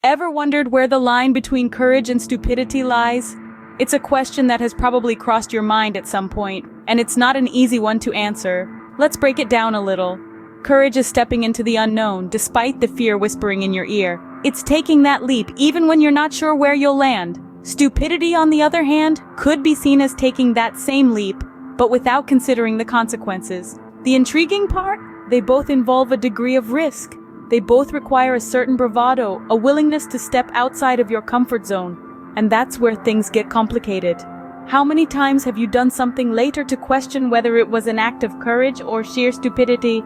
Ever wondered where the line between courage and stupidity lies? It's a question that has probably crossed your mind at some point, and it's not an easy one to answer. Let's break it down a little. Courage is stepping into the unknown, despite the fear whispering in your ear. It's taking that leap, even when you're not sure where you'll land. Stupidity, on the other hand, could be seen as taking that same leap, but without considering the consequences. The intriguing part? They both involve a degree of risk. They both require a certain bravado, a willingness to step outside of your comfort zone. And that's where things get complicated. How many times have you done something later to question whether it was an act of courage or sheer stupidity?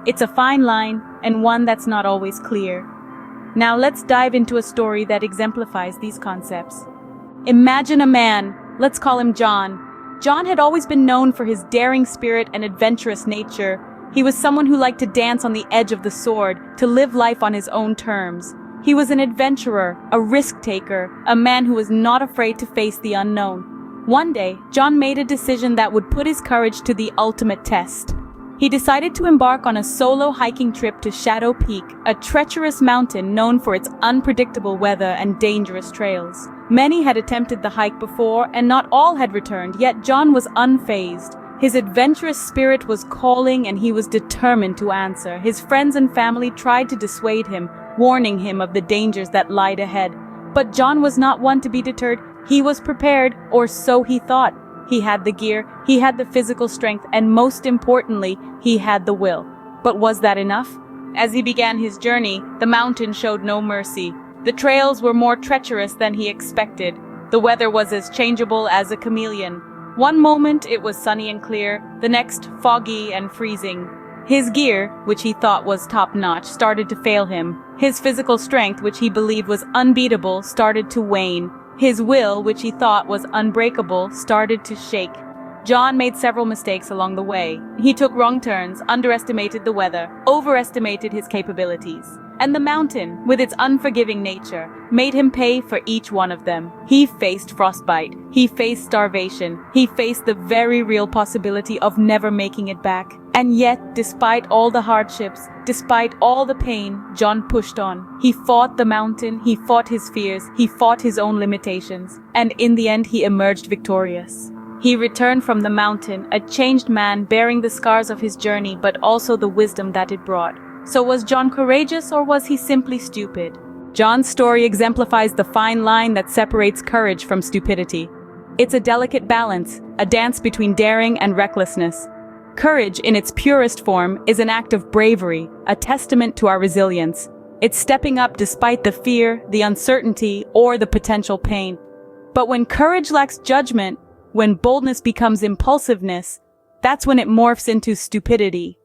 It's a fine line, and one that's not always clear. Now let's dive into a story that exemplifies these concepts. Imagine a man, let's call him John. John had always been known for his daring spirit and adventurous nature. He was someone who liked to dance on the edge of the sword, to live life on his own terms. He was an adventurer, a risk-taker, a man who was not afraid to face the unknown. One day, John made a decision that would put his courage to the ultimate test. He decided to embark on a solo hiking trip to Shadow Peak, a treacherous mountain known for its unpredictable weather and dangerous trails. Many had attempted the hike before, and not all had returned, yet John was unfazed. His adventurous spirit was calling, and he was determined to answer. His friends and family tried to dissuade him, warning him of the dangers that lied ahead. But John was not one to be deterred. He was prepared, or so he thought. He had the gear, he had the physical strength, and most importantly, he had the will. But was that enough? As he began his journey, the mountain showed no mercy. The trails were more treacherous than he expected. The weather was as changeable as a chameleon. One moment it was sunny and clear, the next foggy and freezing. His gear, which he thought was top-notch, started to fail him. His physical strength, which he believed was unbeatable, started to wane. His will, which he thought was unbreakable, started to shake. John made several mistakes along the way. He took wrong turns, underestimated the weather, overestimated his capabilities. And the mountain, with its unforgiving nature, made him pay for each one of them. He faced frostbite. He faced starvation. He faced the very real possibility of never making it back. And yet, despite all the hardships, despite all the pain, John pushed on. He fought the mountain, he fought his fears, he fought his own limitations. And in the end, he emerged victorious. He returned from the mountain, a changed man, bearing the scars of his journey, but also the wisdom that it brought. So was John courageous, or was he simply stupid? John's story exemplifies the fine line that separates courage from stupidity. It's a delicate balance, a dance between daring and recklessness. Courage, in its purest form, is an act of bravery, a testament to our resilience. It's stepping up despite the fear, the uncertainty, or the potential pain. But when courage lacks judgment, when boldness becomes impulsiveness, that's when it morphs into stupidity.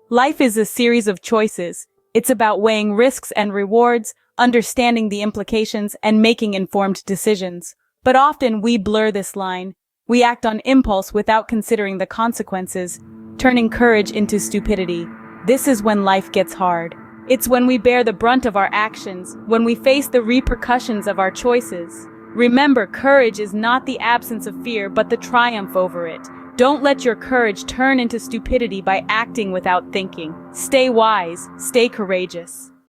Life is a series of choices. It's about weighing risks and rewards, understanding the implications, and making informed decisions. But often we blur this line. We act on impulse without considering the consequences, turning courage into stupidity. This is when life gets hard. It's when we bear the brunt of our actions, when we face the repercussions of our choices. Remember, courage is not the absence of fear, but the triumph over it. Don't let your courage turn into stupidity by acting without thinking. Stay wise, stay courageous.